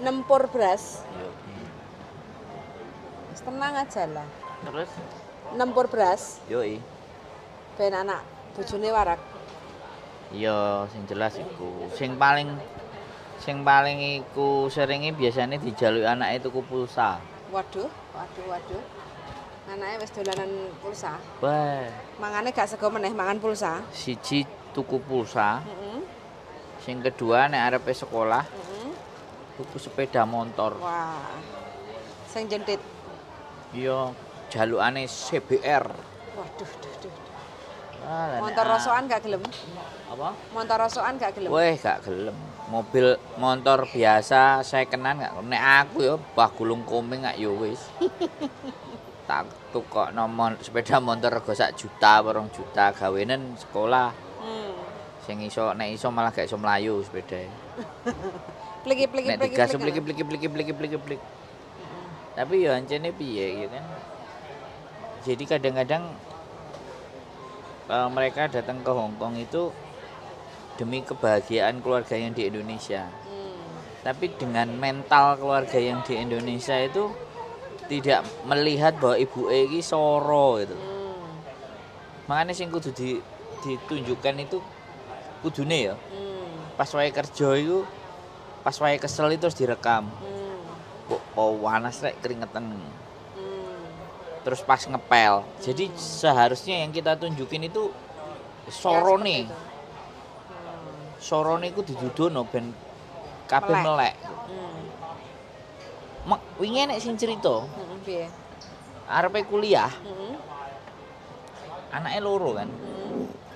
nempur beras. Yo. Tenang aja lah. Terus Nempur beras yoi. ben anak bojone warak. Iya, sing jelas iku. Sing paling iku seringe biasanya dijaluki anake tuku pulsa. Waduh. Anake wis dolanan pulsa. Wah, Mangane gak sego meneh mangan pulsa. siji tuku pulsa, Heeh. sing kedua nek arepe sekolah Heeh. tuku sepeda motor. Wah. Sing jentit. Iya, jalukane CBR. Waduh, duh. Ah, lah nek Montor rosokan gak gelem. apa? Montor rosokan gak gelem. Weh, gak gelem. Mobil motor biasa sekenan gak. Nek aku ya bah gulung komeng gak ya wis. Tak tukokno sepeda motor rego 1 juta, 2 juta gawenen sekolah. Sing iso nek iso malah gak iso mlayu sepedae. Pliki-pliki Nek digas pliki. Tapi ya ancene piye gitu kan. Jadi kadang-kadang mereka datang ke Hong Kong itu demi kebahagiaan keluarga yang di Indonesia. Tapi dengan mental keluarga yang di Indonesia itu tidak melihat bahwa ibu iki soro gitu. Makanya sing kudu ditunjukkan itu kudune ya. Pas wae kerja itu pas wae kesel itu harus direkam. Kok panas rek keringetan. Terus pas ngepel. Jadi seharusnya yang kita tunjukin itu sorone. Sorone iku didudono ben kabeh melek. Mak wingi nek sing cerita, Piye? arepe kuliah, anaknya loro kan.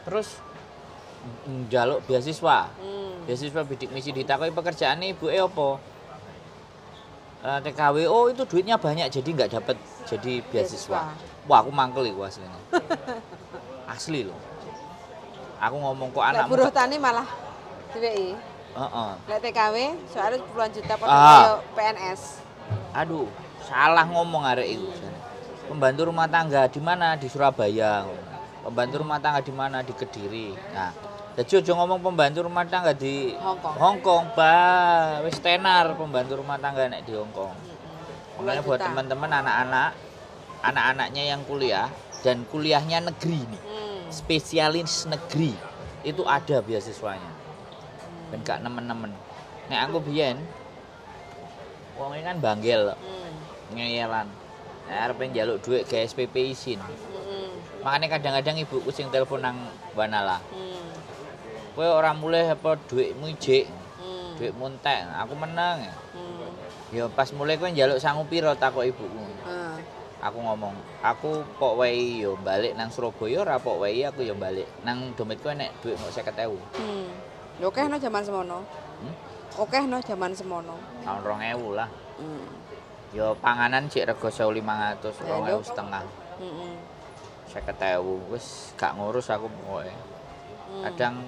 Terus njaluk beasiswa. Beasiswa bidik misi ditakoki pekerjaane ibuke apa? TKW, oh itu duitnya banyak jadi nggak dapat jadi beasiswa. Wah aku mangkel iku aslinya. Asli loh. Aku ngomong kok Lek anakmu. buruh tani malah diweki. Heeh. Lek TKW soalnya puluhan juta padha Ah. kaya PNS. Aduh, salah ngomong arek iku. Pembantu rumah tangga di mana? Di Surabaya. Pembantu rumah tangga di mana? Di Kediri. Nah, jadi aja ngomong pembantu rumah tangga di Hong Kong, bah, wis tenar pembantu rumah tangga nek di Hong Kong. Makanya buat teman-teman anak-anaknya yang kuliah dan kuliahnya negeri nih. Spesialis negeri itu ada beasiswanya. Ben gak nemen-nemen. Nek aku biyen wong kan banggel. Ngeyelan. Nek arep njaluk dhuwit gawe SPP izin. Makanya kadang-kadang ibuku sing telepon nang Wanala. Kowe ora mulih apa dhuwitmu ijik. Dhuwitmu entek, aku menang. Ya pas mulai kowe njaluk sangu piro takok ibuku. Aku ngomong, aku pok wae yo balik nang Surabaya ora pok wae aku yo balik. Nang domet kowe nek dhuwit mok 50.000. Lho okeh no jaman semono. Okeh no jaman semono. Tahun 2000 lah. Yo panganan cek rego 1.500, 2.500 setengah. 50.000 wis gak ngurus aku pokoke. Kadang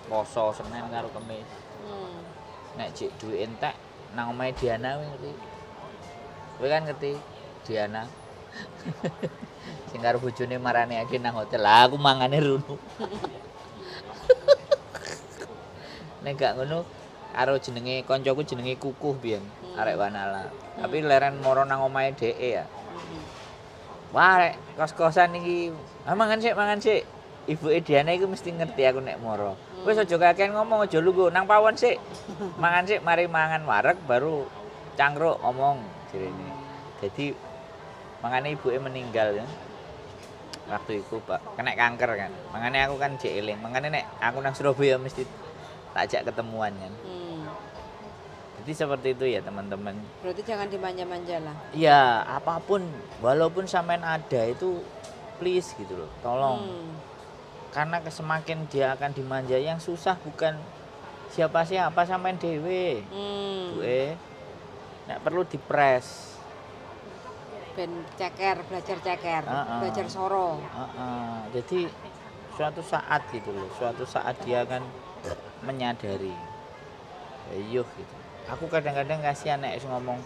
poso Senin karo Kamis. Nek cek duit entek nang omahe Diana kowe ngerti. Kowe kan ngerti Diana. Sing karo bojone marani ake nang hotel. Lah aku mangane runu. Nek gak ngono karo jenenge koncoku jenenge Kukuh biyen, arek Wanala. Tapi leren moro nang omahe dhek ya. Wah, rek kos-kosan iki. Mangan sik. Ibuke Diana iku mesti ngerti aku nek moro. Wis aja kakean ngomong, aja lungguh nang pawon sik. Mangan sik, mari mangan wareg baru cangkruk ngomong jirene. Jadi mangane ibuke meninggal ya. Waktu itu Pak, kena kanker kan. Mangane aku kan jek eling. Mangane nek aku nang Surabaya mesti tak ajak ketemuan kan. Jadi seperti itu ya teman-teman. Berarti jangan dimanja-manja lah. Iya, apapun walaupun sampean ada itu please gitu loh. Tolong. Karena semakin dia akan dimanja yang susah bukan siapa-siapa sampean dhewe. Duwe. Nek perlu dipres. Ben ceker, belajar ceker, belajar soro. Jadi suatu saat gitu loh, suatu saat dia akan menyadari. Ayo gitu. Aku kadang-kadang kasihan nek ngomong,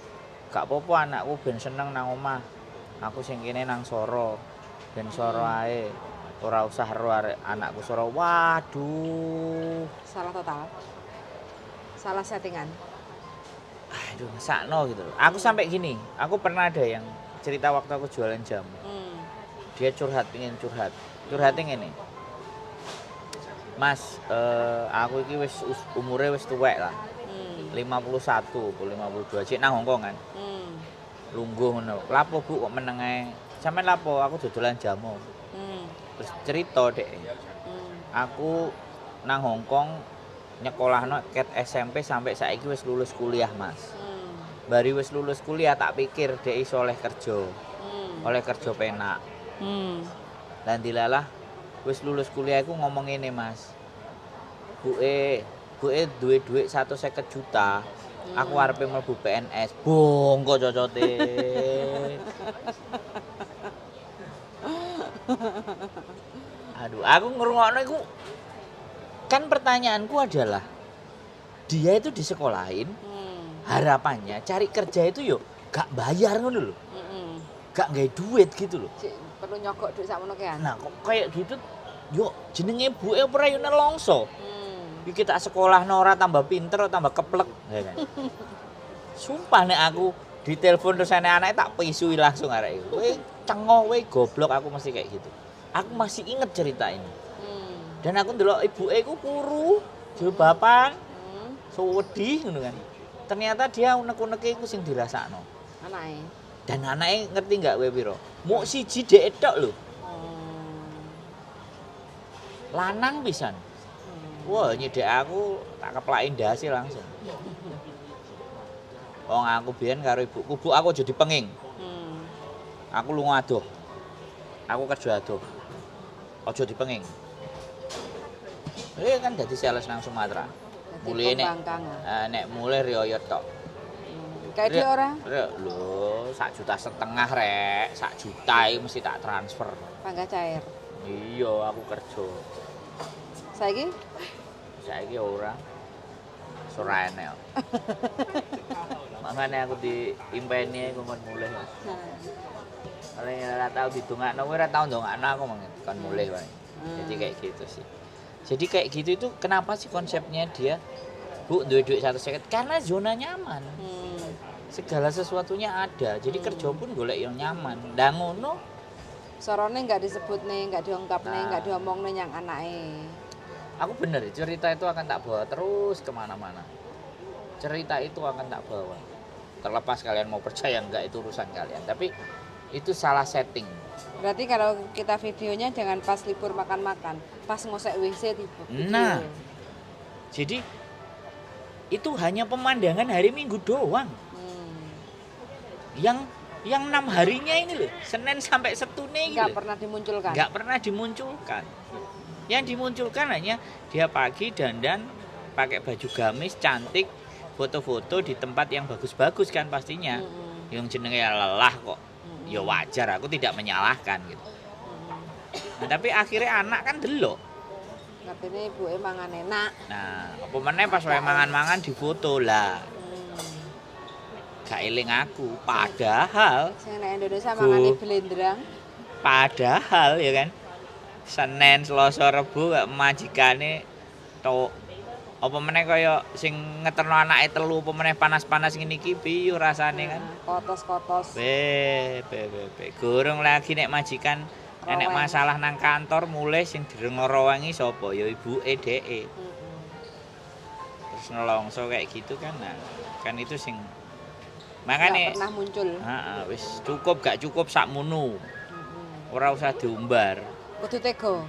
gak apa-apa anakku ben seneng nang omah. Aku sing kene nang soro. Ben soro ae. Ora usah ro anakku soro. Waduh. Salah total. Salah settingan. aduh ngesakno gitu loh. Aku sampai gini, aku pernah ada yang cerita waktu aku jualan jamu. Dia curhat, ingin curhat. Curhatnya ngene. Mas, aku iki wis umure wis tuwek lah. 51 atau 52 cek nang Hongkong kan. Lungguh ngono. Lapo Bu kok meneng ae? Sampeyan lapo? Aku dodolan jamu. Terus cerita dek. Aku nang Hongkong nyekolahno ket SMP sampai saiki wis lulus kuliah, Mas. Bari wis lulus kuliah tak pikir dek iso oleh kerja. Oleh kerja penak. Lan dilalah wis lulus kuliah iku ngomong ngene, Mas. Buke duwe dhuwit 150 juta. Aku arepe mlebu PNS. Bongko cocote. Aduh, aku ngrungokno iku kan pertanyaanku adalah dia itu disekolahin, harapannya cari kerja itu yo gak bayar ngono lho. Gak nggawe duit gitu loh. Perlu nyogok duit sakmono kan. Nah, kok kayak gitu yo jenenge buke ora yo nelongso. Iki tak sekolah ora tambah pinter tambah keplek ya kan. Sumpah nek aku ditelepon terus anake tak pisui langsung arek iku. Kowe cengoh kowe goblok aku mesti kayak gitu. Aku masih inget cerita ini. Dan aku ndelok ibuke iku kuru, jilbaban, wedi ngono kan. Ternyata dia unek-uneke iku sing dirasakno. Anake. Dan anake ngerti enggak kowe piro? Muk siji dhek tok lho. Lanang pisan. Wah, nyedek aku tak keplaki ndase langsung. Wong aku biyen karo ibuku, Bu aku aja dipenging. Aku lunga adoh. Aku kerja adoh. Aja dipenging. Kan dadi sales nang Sumatera. Mulai nek mulai riyoyot tok. Kayak dia ora? Lho, 1,5 juta rek, 1 juta iki mesti tak transfer. Pangga cair. Iya, aku kerja. Saiki ora. Ora enek. Makane aku diimpeni aku kon mulih. Paling ora tau didongakno, kowe ora tau ndongakno aku kon mulih wae. Jadi kayak gitu sih. Jadi kayak gitu itu kenapa sih konsepnya dia Bu duwe duit 150 karena zona nyaman. Segala sesuatunya ada. Jadi kerja pun golek yang nyaman. Ndak ngono sorone enggak disebut nih, enggak diungkap nih, enggak diomong nih yang anake. Aku bener, cerita itu akan tak bawa terus kemana-mana. Cerita itu akan tak bawa. Terlepas kalian mau percaya enggak itu urusan kalian. Tapi itu salah setting. Berarti kalau kita videonya jangan pas libur makan-makan, pas ngosek WC tiba. Nah, jadi itu hanya pemandangan hari Minggu doang. Yang 6 harinya ini loh, Senin sampai Sabtu nih Enggak pernah dimunculkan. Enggak pernah dimunculkan. Yang dimunculkan hanya dia pagi dandan pakai baju gamis cantik, foto-foto di tempat yang bagus-bagus kan pastinya. Yang jenenge lelah kok. Ya wajar, aku tidak menyalahkan gitu. Nah, tapi akhirnya anak kan delok. Ngertine ibuke mangan enak. Nah, apa meneh pas wae mangan-mangan difoto lah. Gak eling aku, padahal sing nek Indonesia mangane blendrang. Padahal ya kan. Senin, Selasa, Rebo gak majikane tok apa meneh kaya sing ngeterno anake telu apa meneh panas-panas ngene iki piye rasane kan. Kotos-kotos. Be. Gorong lagi nek majikan enek masalah nang kantor mulai sing direngorawangi sapa ya ibuke dheke. Terus nelongso kayak gitu kan. Nah, kan itu sing makane pernah muncul. Heeh, wis cukup gak cukup sakmono. Ora usah diumbar. Kudu tego.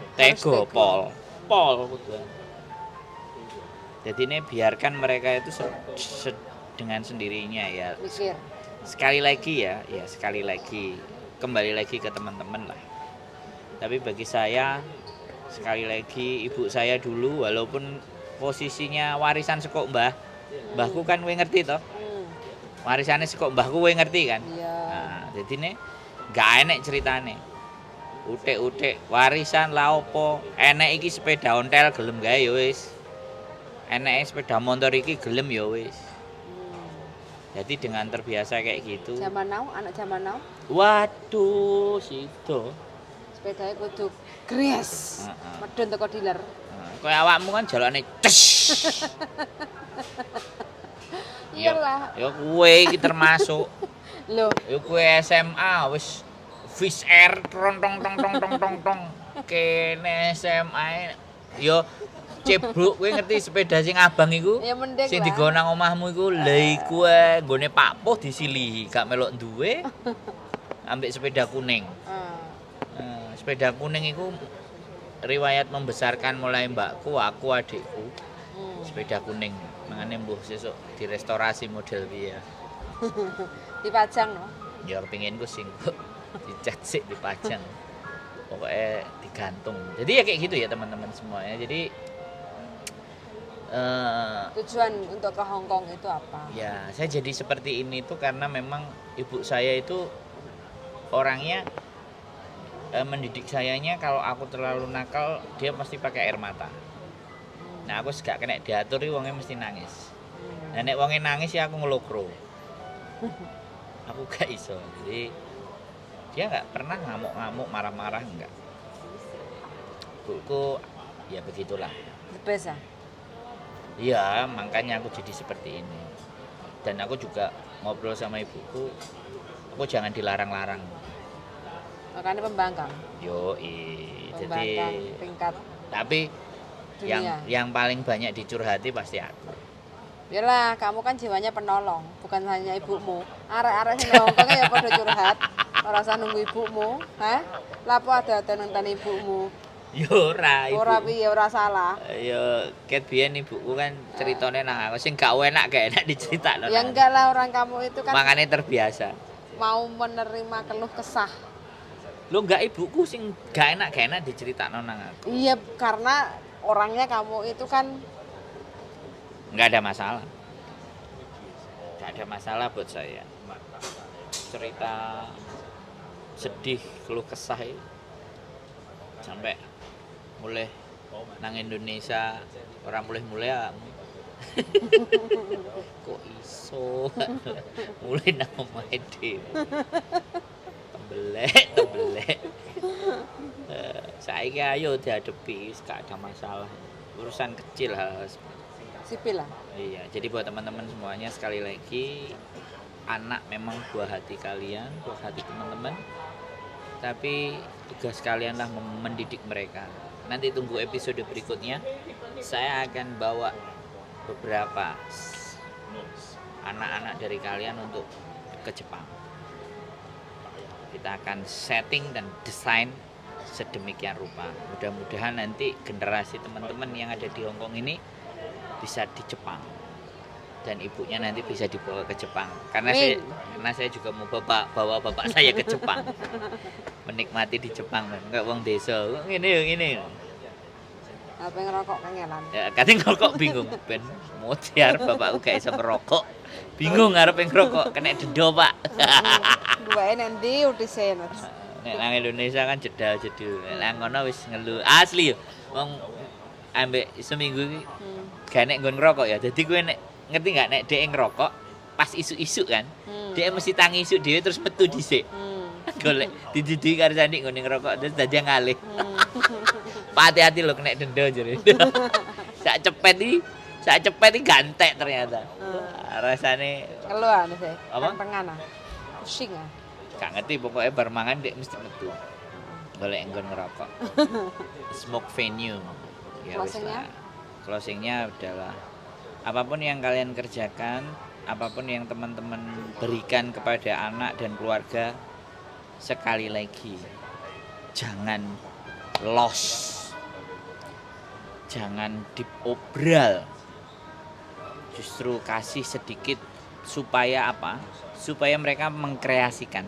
Pol kudu. Jadi ini biarkan mereka itu dengan sendirinya ya. Mikir. Sekali lagi kembali lagi ke teman-teman lah. Tapi bagi saya sekali lagi ibu saya dulu walaupun posisinya warisan sekok mbahku kan kowe ngerti toh. Warisane sekok mbahku kowe ngerti kan? Iya. Nah, jadi ini gak enek ceritane. Utek-utek warisan la opo, enek iki sepeda ontel gelem gawe ya wis. Enek sepeda motor iki gelem ya wis. Jadi dengan terbiasa kayak gitu. Anak zaman now. Waduh, sido. Sepedanya kudu gres. Medun teko dealer. Kayak awakmu kan jalane ces. Iyalah. Ya kuwe iki termasuk. Loh, Ya kuwe SMA wis Fish Air tong tong tong tong tong tong tong. Kene SMA yo cebluk kowe ngerti sepeda sing abang iku? ya mending Sing lah. digowo nang omahmu iku lha iku ae nggone Pak Poh disilihi, gak melok duwe. Ambek sepeda kuning. Sepeda kuning iku riwayat membesarkan mulai mbakku, aku, adikku. Sepeda kuning. Mangane mbuh sesuk direstorasi model piye. Dipajang no. Ya kepenginku sing dicat sik dipajang. Pokoknya digantung. Jadi ya kayak gitu ya teman-teman semuanya. Jadi Tujuan untuk ke Hong Kong itu apa? ya saya jadi seperti ini tuh karena memang ibu saya itu orangnya mendidik sayanya kalau aku terlalu nakal dia pasti pakai air mata. Nah aku gak kena diatur wongnya mesti nangis. Nah nek wongnya nangis ya aku ngelokro. Aku gak iso. Jadi dia nggak pernah ngamuk-ngamuk, marah-marah enggak. Buku ya begitulah. The best ah. Iya, makanya aku jadi seperti ini. Dan aku juga ngobrol sama ibuku, aku jangan dilarang-larang. Makanya pembangkang. Jadi Pembangkang tingkat tapi dunia. yang paling banyak dicurhati pasti aku. Yalah, kamu kan jiwanya penolong, bukan hanya ibumu. Arek-arek sing nang Hong Kong ya padha curhat. Ora usah nunggu ibumu, ha? Lapo ada nonton ibumu. Yo ora ibu. Ora piye, ora salah. Yo ket biyen ibuku kan ceritane nang aku sing gak enak diceritakno. Ya enggak lah, orang kamu itu kan Makanya terbiasa. mau menerima keluh kesah. Lo enggak ibuku sing gak enak diceritakno nang aku. Iya, karena orangnya kamu itu kan Enggak ada masalah. Enggak ada masalah buat saya. Cerita sedih, keluh kesah itu sampai mulai nang Indonesia orang mulai kok iso mulai nang omahe dhewe tembelek saiki ayo dihadapi gak ada masalah urusan kecil hal sipil lah. iya jadi buat teman-teman semuanya sekali lagi anak memang buah hati kalian buah hati teman-teman tapi tugas kalianlah mendidik mereka. Nanti tunggu episode berikutnya. Saya akan bawa beberapa anak-anak dari kalian untuk ke Jepang. Kita akan setting dan desain sedemikian rupa. Mudah-mudahan nanti generasi teman-teman yang ada di Hong Kong ini bisa di Jepang. Dan ibunya nanti bisa dibawa ke Jepang. Karena saya juga mau bawa bapak saya ke Jepang. Menikmati di Jepang kan. Enggak wong desa. Ngene. Apa ngerokok kangelan? Ya, kadang ngerokok bingung ben mutiar bapakku gak iso ngerokok. Bingung arep ngerokok kena denda, Pak. Duwe nanti udah senot. Nek nang Indonesia kan jedal-jedul. Nek nang kono wis ngelu. Asli yo. Wong ambek seminggu iki gak nek nggon ngerokok ya. Jadi gue nek ngerti gak nek dhek ngerokok pas isu-isu kan. Dhek mesti tangi isu dhewe terus metu dhisik. Golek dididi karo Sandi ngene ngerokok terus dadi ngalih. Pak hati-hati lho kena denda jare. Sak cepet iki gantek ternyata. Rasane Keluar sih. Apa? Pengen ah. Pusing ah. gak ngerti pokoknya bar mangan dek mesti metu. Golek nggon ngerokok. Smoke venue. Ya wis lah. Closingnya adalah apapun yang kalian kerjakan, apapun yang teman-teman berikan kepada anak dan keluarga, sekali lagi jangan loss. Jangan diobral. Justru kasih sedikit supaya apa? Supaya mereka mengkreasikan.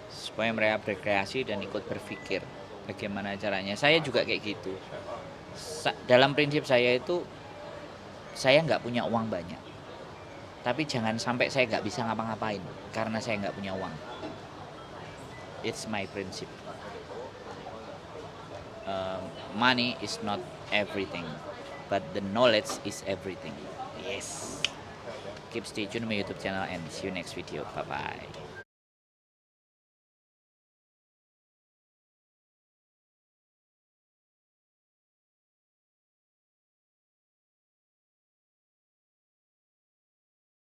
Supaya mereka berkreasi dan ikut berpikir bagaimana caranya. Saya juga kayak gitu. Dalam prinsip saya itu saya nggak punya uang banyak. Tapi jangan sampai saya nggak bisa ngapa-ngapain karena saya nggak punya uang. It's my principle. Money is not everything, but the knowledge is everything. Yes. Keep stay tuned my YouTube channel and see you next video. Bye bye.